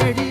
तेरी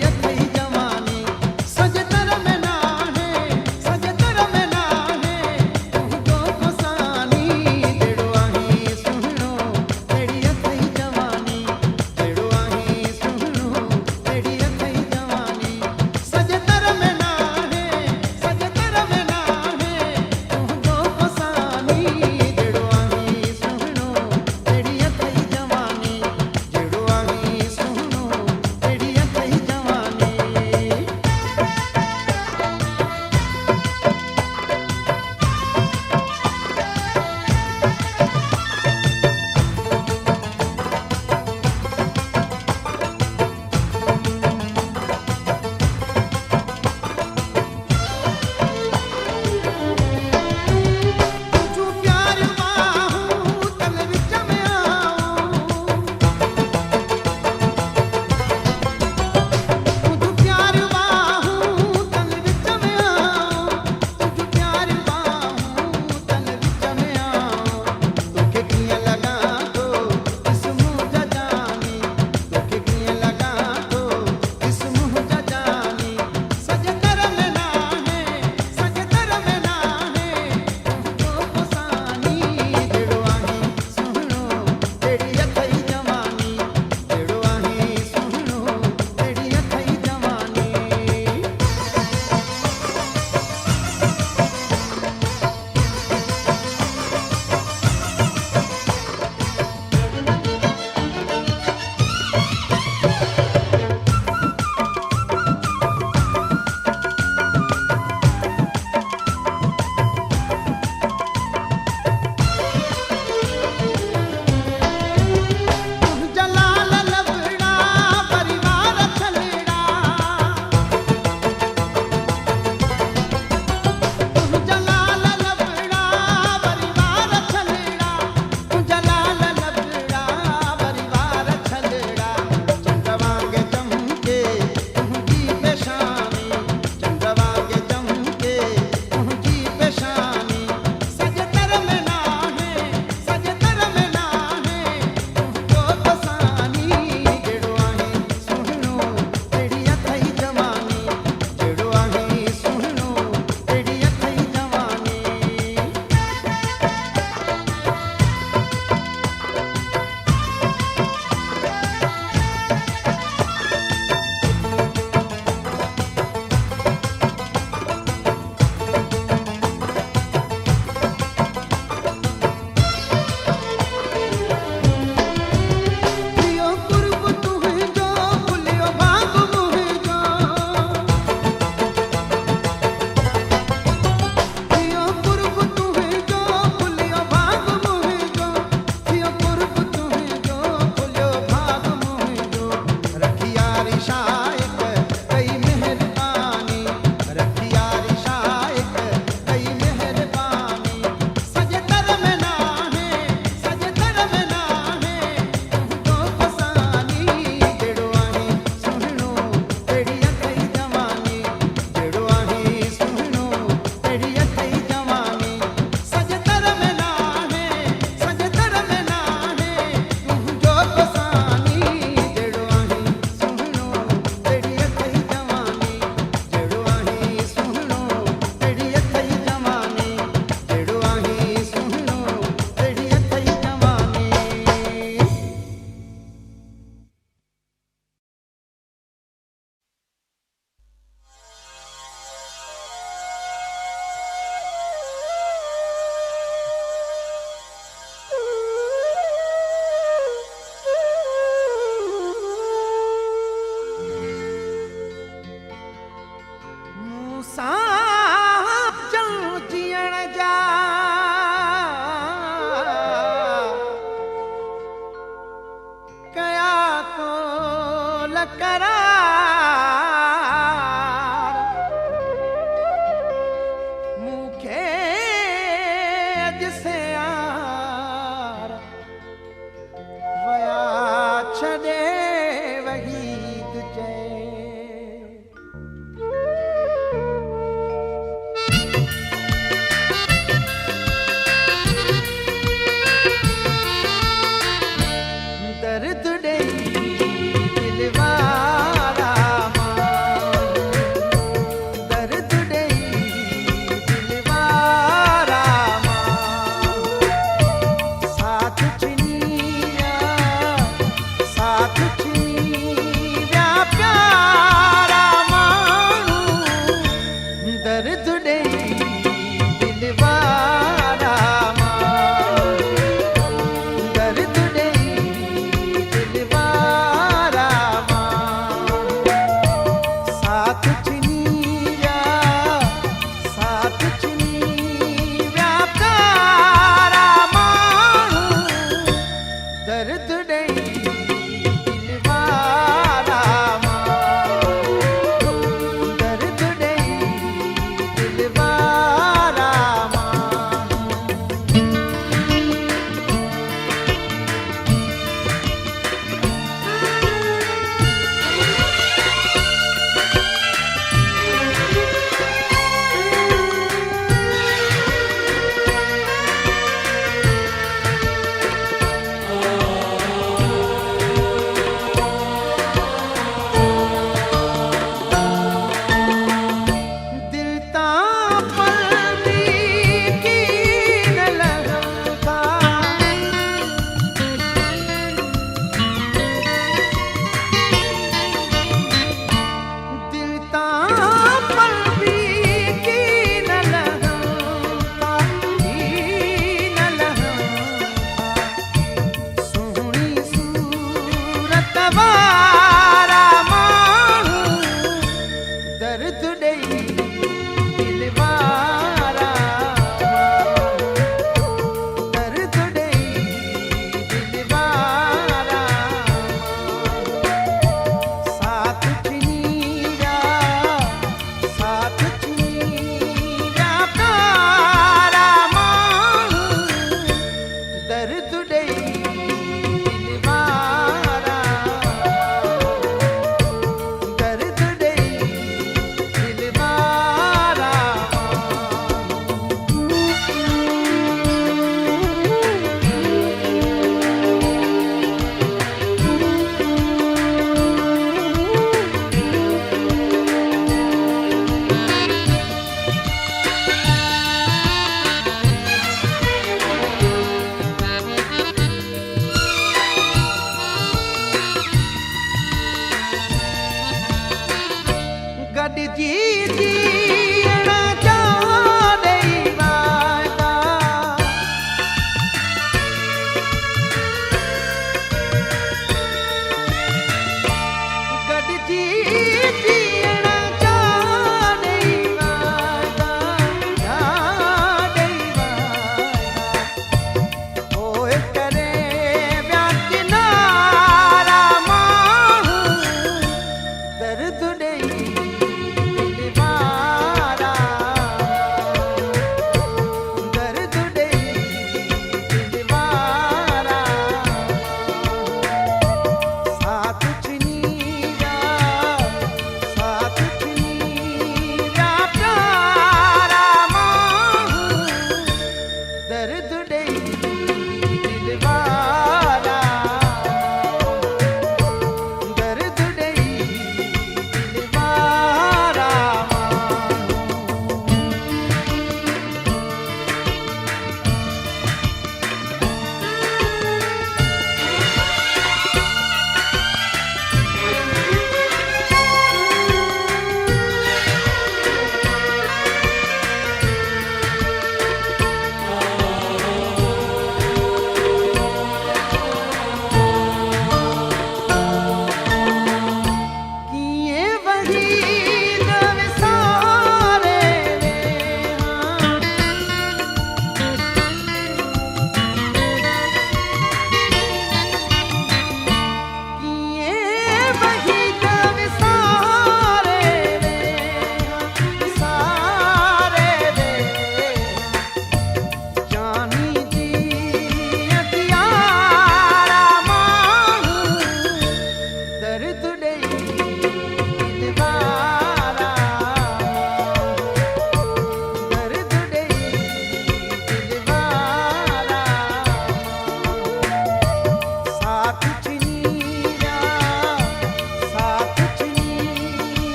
करार मूंखे जिसे यार वया छॾे वही तुझे दर्द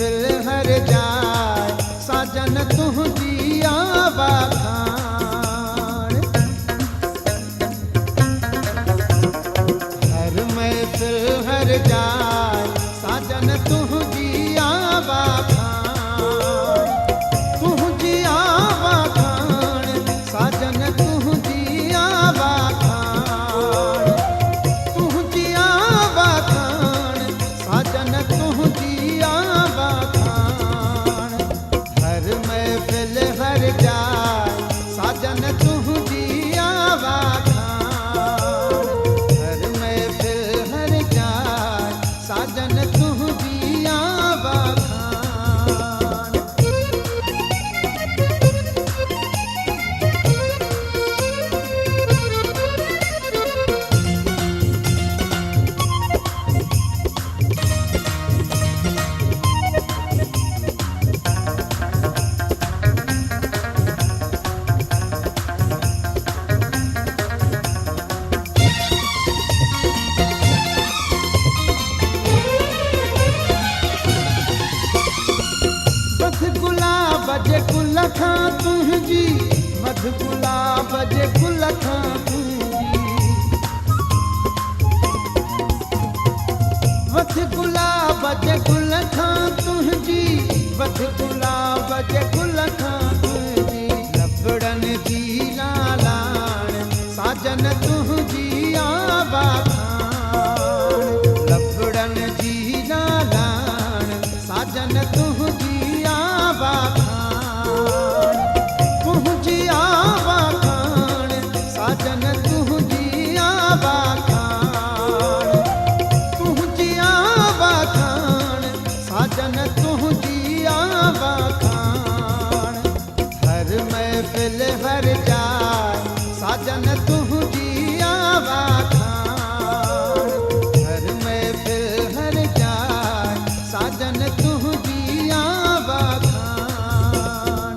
महफिल हर जाए साजन तुझी आवा खान। हर महफिल हर जाए साजन तुझी आवा खान। तुझी आवा खान साजन तुझी आवा खान। तुझी आवा खान साजन तुझी आवा खान। हर महफिल हर जाए साजन तुझी आवा खान। हर महफिल हर जाए साजन तुझी आवा खान। मध गुलाब जे गुल खां तुंहिंजी, मध गुलाब जे गुल खां तुंहिंजी। मध गुलाब जे गुल खां तुंहिंजी, मध गुलाब जे गुल खां तुंहिंजी। लबड़नि जी लालाण साजन तुंहिंजी आवा खान। लबड़नि जी लालाण साजन तुंहिंजी आवा खान। तुंहिंजी आवा खान साजन तुंहिंजी आवा खान। तुंहिंजी आवा खान साजन तुंहिंजी आवा खान। हर महफिल हर जाए साजन तुंहिंजी आवा खान। हर महफिल हर जाए साजन तुंहिंजी आवा खान।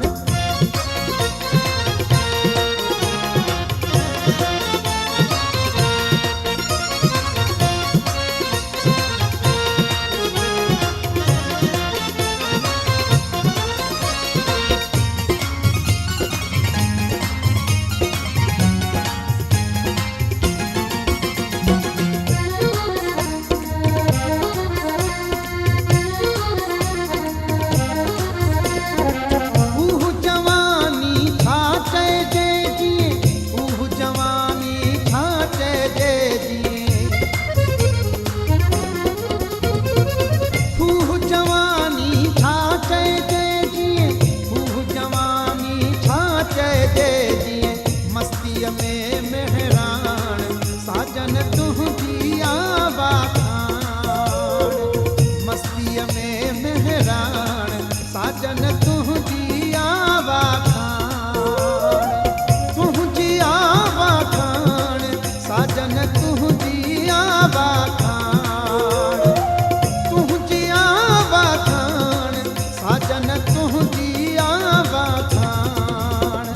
ऊह जवानी छा चइजे जीअं, ऊह जवानी छा चइजे जीअं। ऊह जवानी छा चइजे जीअं, ऊह जवानी छा चइजे जीअं। मस्तीअ में मेहरान साजन तुंहिंजी आवा खान। मस्तीअ में मेहरान साजन तुंहिंजी आवा खान। तुंहिंजी आवा खान साजन तुंहिंजी आवा खान। तुंहिंजी आवा खान साजन तुंहिंजी आवा खान।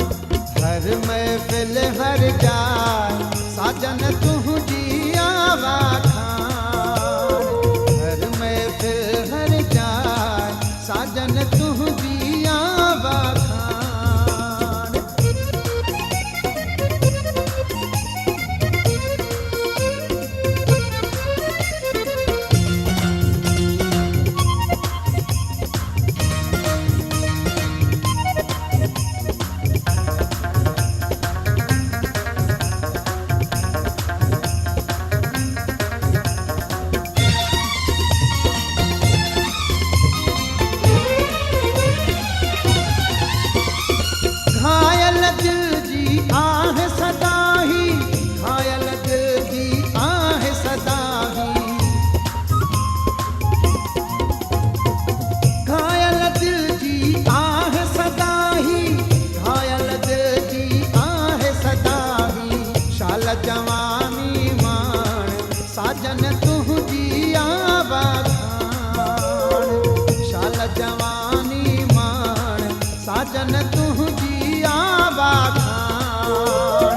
हर महफिल हर जाए साजन तुंहिंजी आवा खान। हर महफिल हर जाए साजन तुंहिंजी आवा खान। घायल दिल जी आह सदा ही, घायल दिल जी आह सदा ही। घायल दिल जी आह सदा ही, घायल दिल जी आह सदा ही। शाल जवानी मान साजन तुंहिंजी आवा खान। शाल जवानी मान साजन तुंहिंजी आवा खान।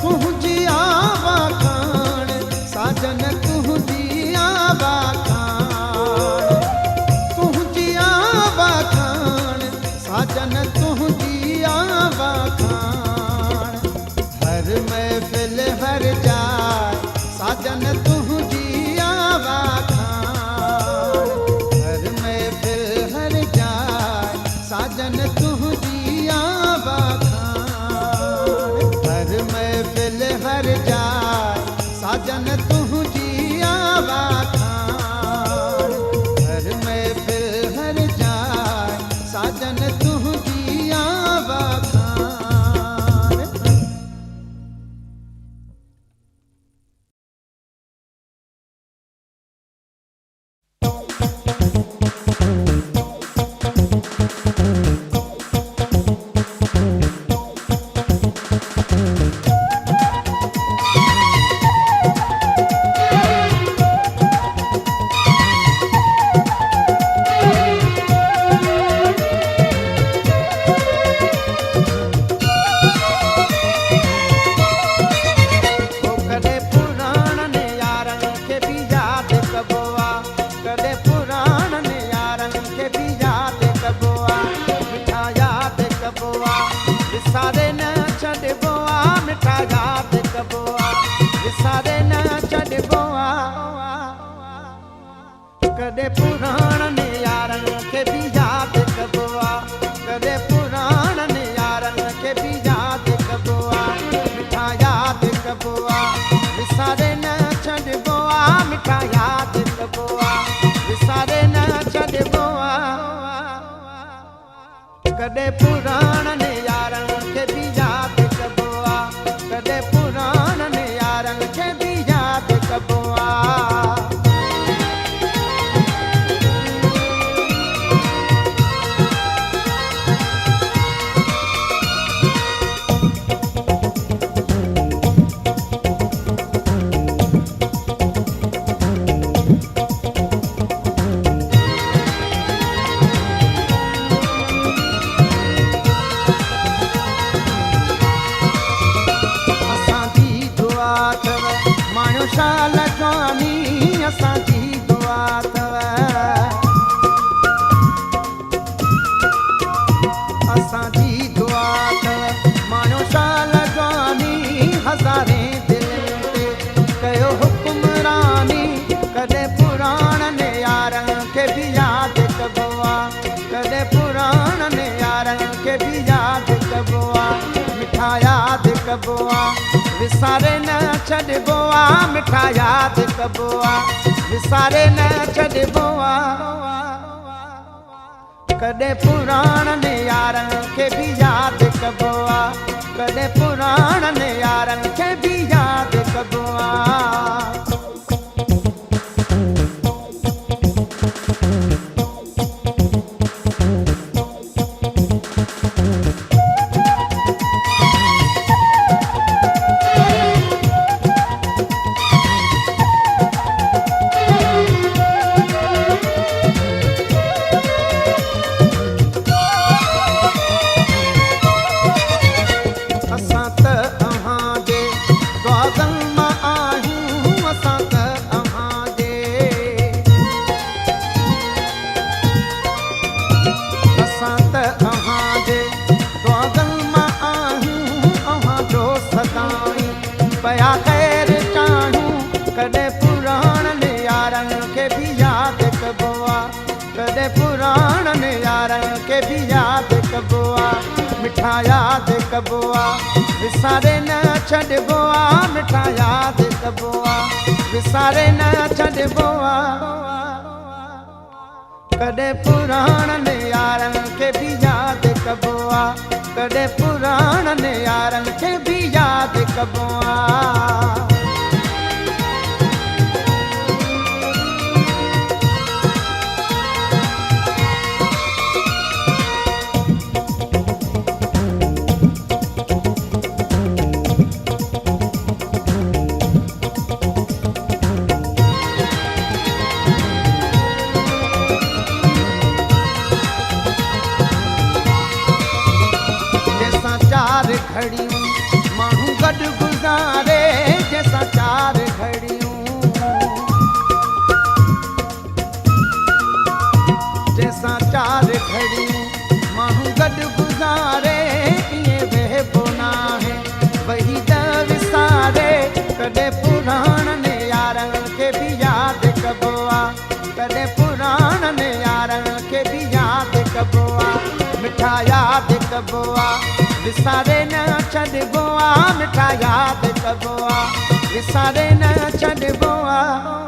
तुंहिंजी आवा खान साजन तुंहिंजी आवा खान। तुंहिंजी साजन तुझी आवाखान हर महफिल हर जाय साजन तुझी आवाखान हर महफिल हर जाय साजन तुझी आवाखान कदे पुराणनि यारनि खे बि यादि कबो आहे कदे पुराणनि यारनि खे बि यादि कबो आहे मिठा यादि कबो आहे विसारे न छॾिबो आहे मिठा यादि कबो आहे विसारे न छॾिबो आहे कदे पुराणनि यारनि खे बि यादि कबो आहे कदे पुराणनि यारनि खे बि यादि कबो आहे शाल स्वामी असांजी दुआ अथव असांजी दुआ अथव माणो शाल स्वामी हज़ारे दिलनि ते कयो हुकुमरानी कॾहिं पुराणनि यारनि खे बि यादि कबो आहे कॾहिं पुराणनि यारनि खे बि यादि कबो आहे मिठा यादि कबो आहे विसारे न छॾिबो आहे मिठा यादि कबो आहे विसारे न छॾिबो आहे कॾहिं पुराणनि यारनि खे बि यादि कबो आहे कॾहिं पुराणनि यारनि खे बि यादि कबो आहे पया ख़ैर चाहूं कॾहिं पुराणनि यारनि खे बि यादि कबो आहे कॾहिं पुराणनि यारनि खे बि यादि कबो आहे मिठा यादि कबो आहे विसारे न छॾिबो आहे मिठा यादि कबो आहे विसारे न छॾिबो आहे कॾहिं पुराणनि यारनि खे बि यादि कबो आहे कॾहिं पुराणनि यारनि खे बि यादि कबो आहे घड़ियूं माण्हू गॾु गुज़ारे जंहिंसां 4 घड़ियूं जंहिंसां 4 घड़ियूं माण्हू गॾु गुज़ारे ईअं वेहबो नाहे वही त विसारे कॾहिं पुराणनि यारनि खे बि यादि कबो आहे कॾहिं पुराणनि यारनि खे बि यादि कबो आहे, मिठा यादि कबो आहे, विसारे न छॾिबो आहे, मिठा यादि कबो आहे, विसारे न छॾिबो आहे।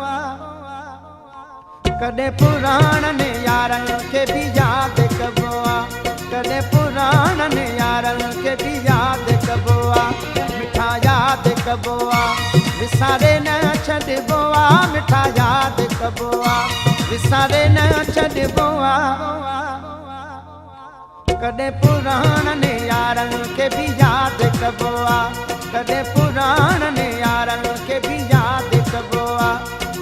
कॾहिं पुराणनि यारनि खे बि यादि कबो आहे, कॾहिं पुराणनि यारनि खे बि यादि कबो आहे, मिठा यादि कबो आहे, विसारे न छॾिबो आहे, मिठा यादि कबो आहे, विसारे न छॾिबो आहे। कॾहिं पुराणनि यारनि खे बि यादि कबो आहे, कॾहिं पुराणनि यारनि खे बि यादि कबो आहे,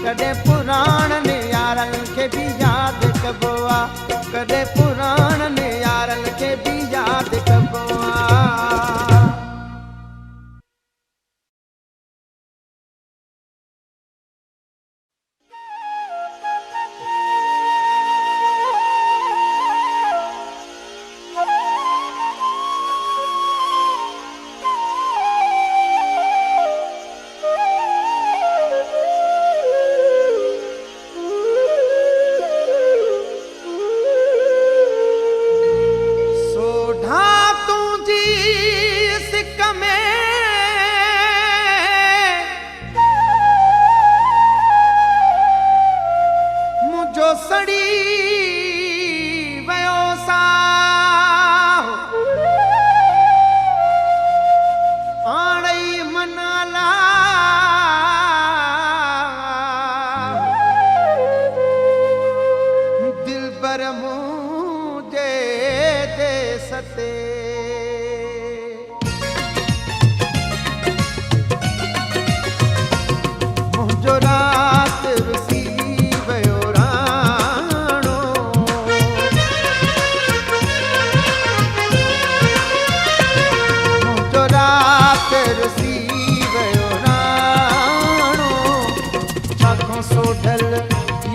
कॾहिं पुराणनि यारनि खे बि यादि कबो आहे, कॾहिं पुराणनि यारनि खे बि यादि कबो आहे।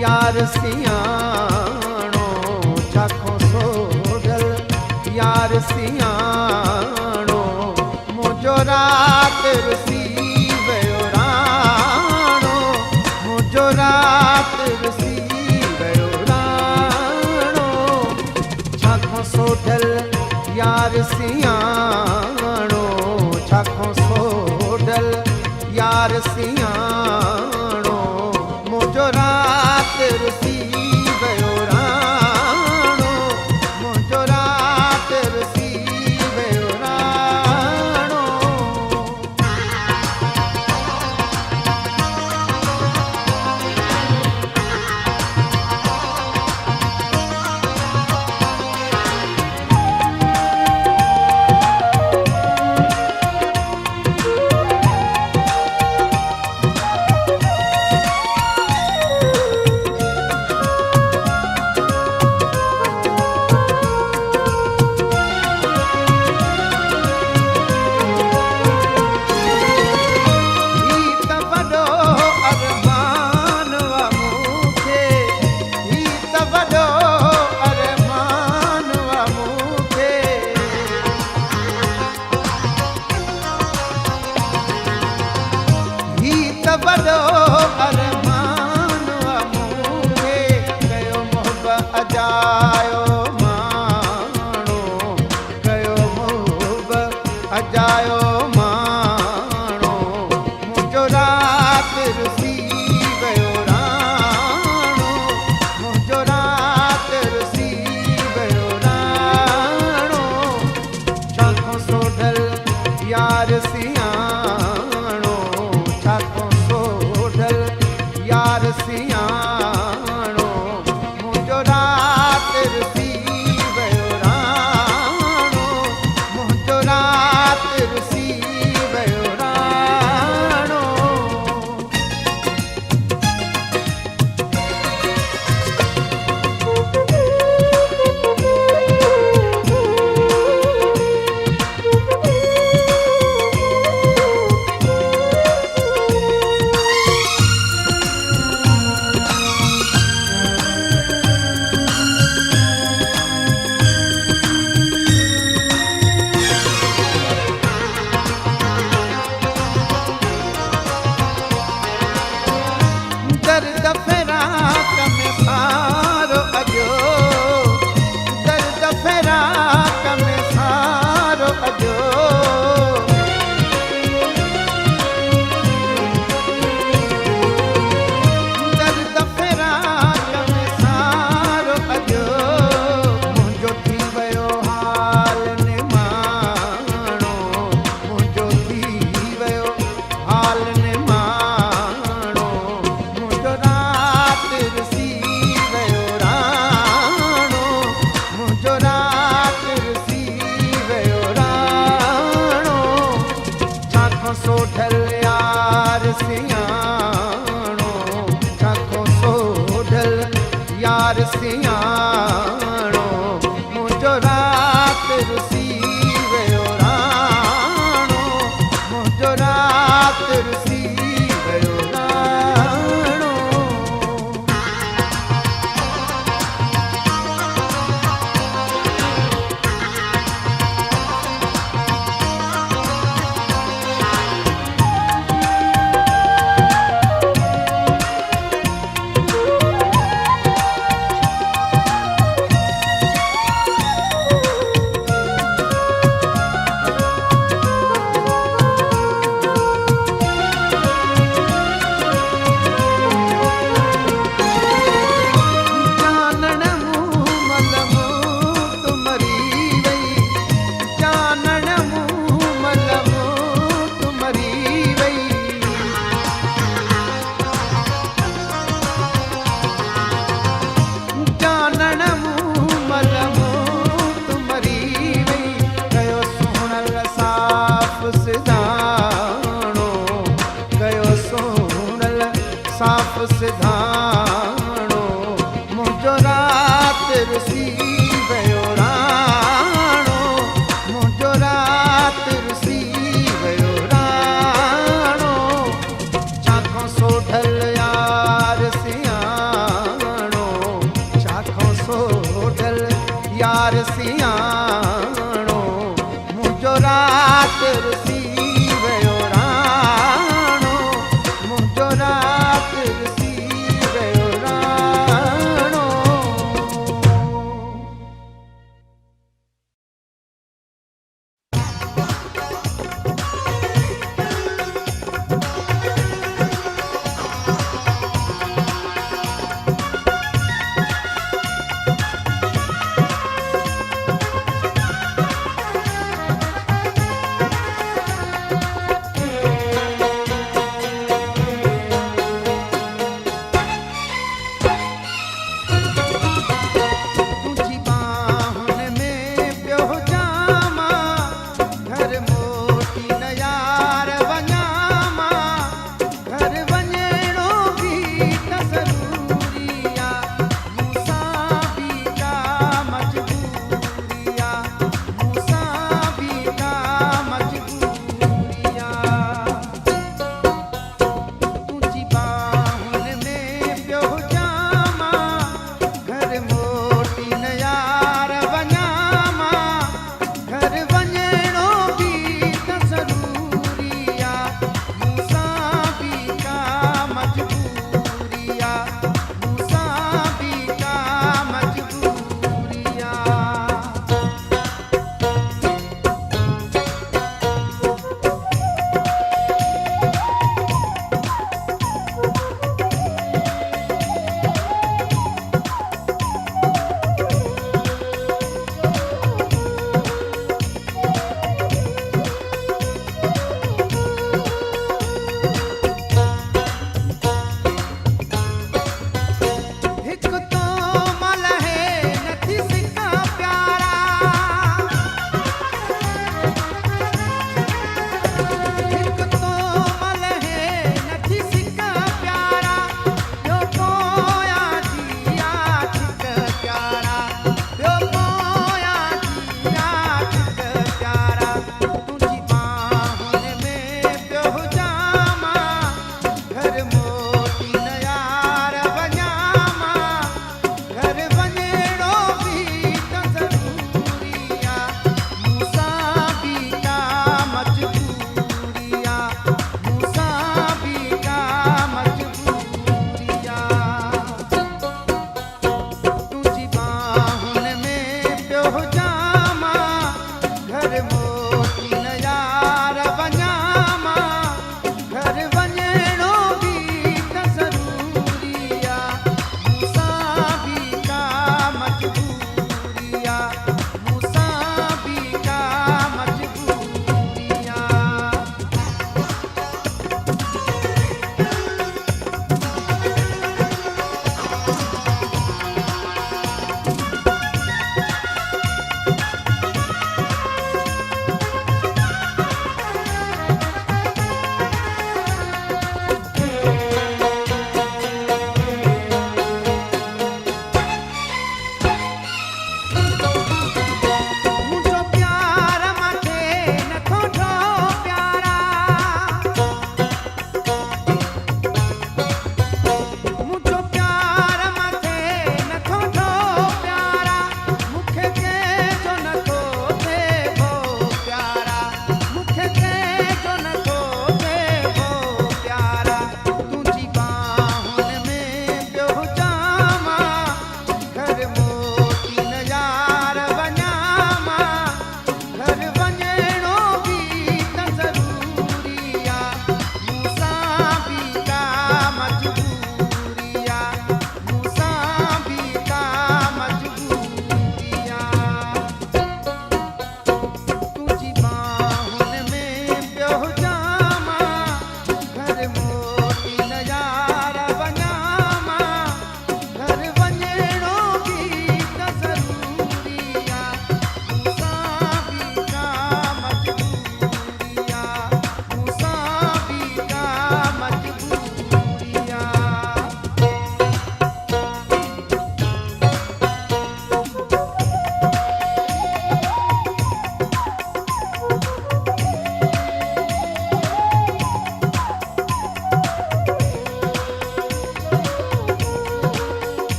यार सियाणो चाखो सोडल यार सियाणो मुझो रात रुसी वयो राणो मुझो रात रुसी वयो राणो चाखो सोडल यार सियाणो चाखो सोडल यार सियाणो मुझो रात रुसी वयो राणो मुझो रात रुसी वयो राणो। सोढल यार सियाणो, छाखो सोढल यार सियाणो, मुंहिंजो राति रुसी वियो राणो, मुंहिंजो राति रुसी वियो राणो। साफ़ सिधाणो, मुंहिंजो राति रुसी वियो राणो, मुंहिंजो राति रुसी वियो राणो। छाखो सोढल यार सियाणो, छाखो सोढल यार सियाणो, मुंहिंजो राति रुसी वियो राणो, मुंहिंजो राति रुसी वियो राणो।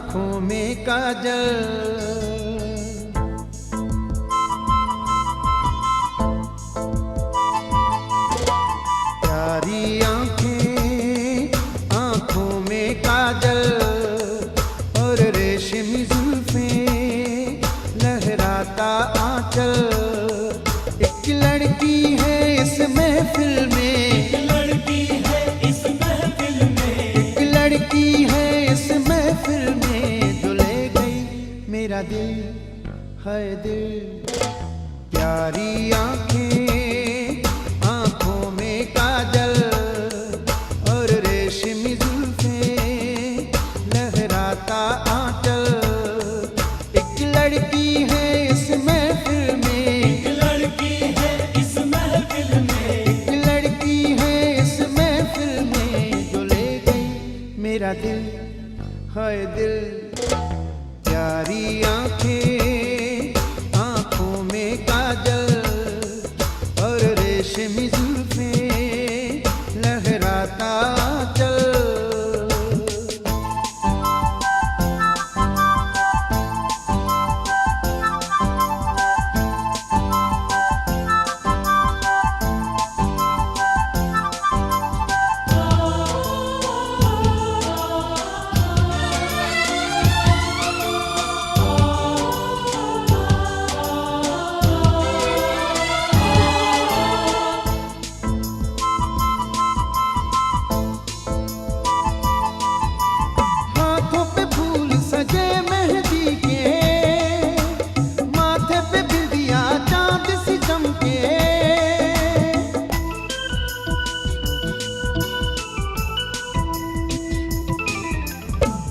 आँखों में काजल, प्यारी आँखें, आँखों में काजल और रेशमी जुल्फें, लहराता आंचल। एक लड़की है इस महफिल में, एक लड़की है इस महफिल में, एक लड़की है इस महफिल में, जो ले गई मेरा दिल है दिल। प्यारी आँखें, आँखों में काजल और रेशमी जुल्फें, लहराता आंचल। एक लड़की है इस महफिल में, एक लड़की है इस महफिल में, एक लड़की है इस महफिल में, जो ले गई मेरा दिल है दिल। प्यारी आँखें, आँखों में काजल और रेशमी जुल्फें, लहराता आंचल। हाथों पे फूल सजे मेहंदी के, माथे पे बिंदिया चांद सी चमके।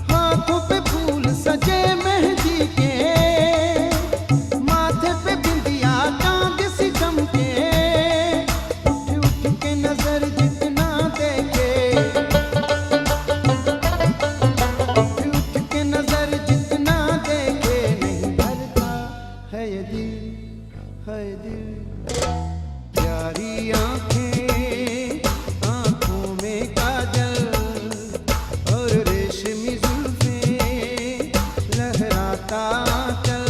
हाथों पे फूल सजे मेहंदी के, माथे पे बिंदिया चांद सी चमके। उठ उठ के नजर जितना देखे, उठ के नजर जितना देखे, नहीं भरता है ये दिल, है ये दिल। प्यारी आँखें, आँखों में काजल और रेशमी जुल्फें, लहराता आंचल।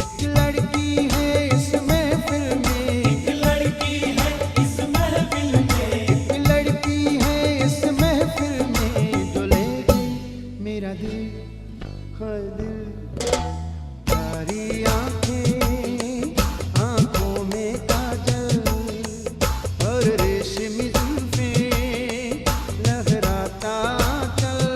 एक लड़की है इस महफिल में, एक लड़की है इस महफिल में, एक लड़की है इस महफिल में, जो ले गई मेरा दिल है दिल। प्यारी आँखें, आँखों में काजल और रेशमी जुल्फें, लहराता आंचल।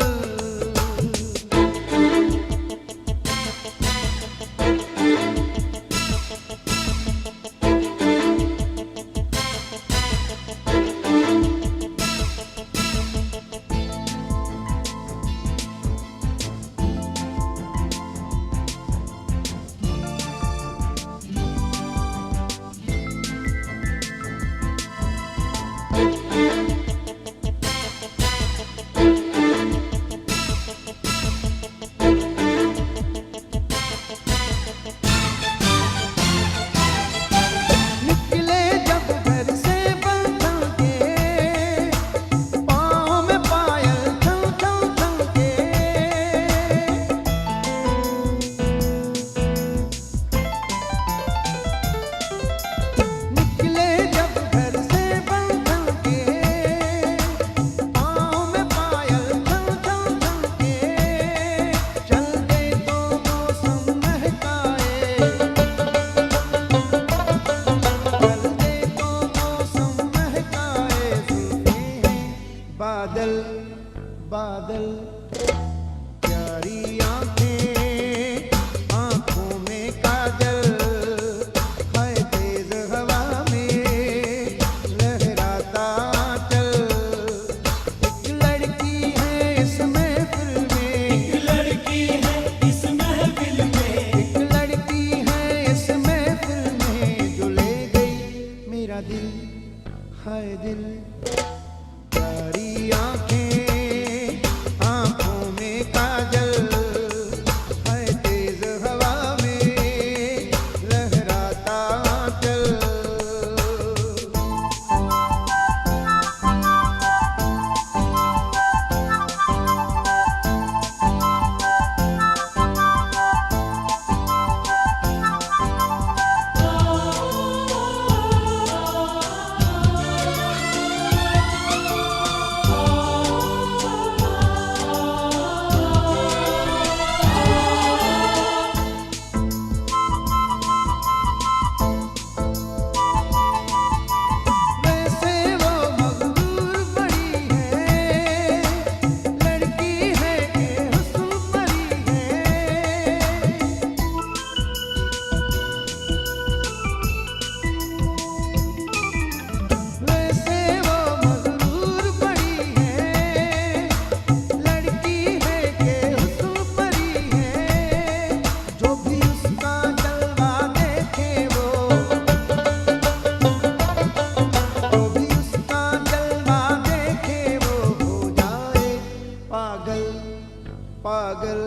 पागल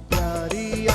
प्यारी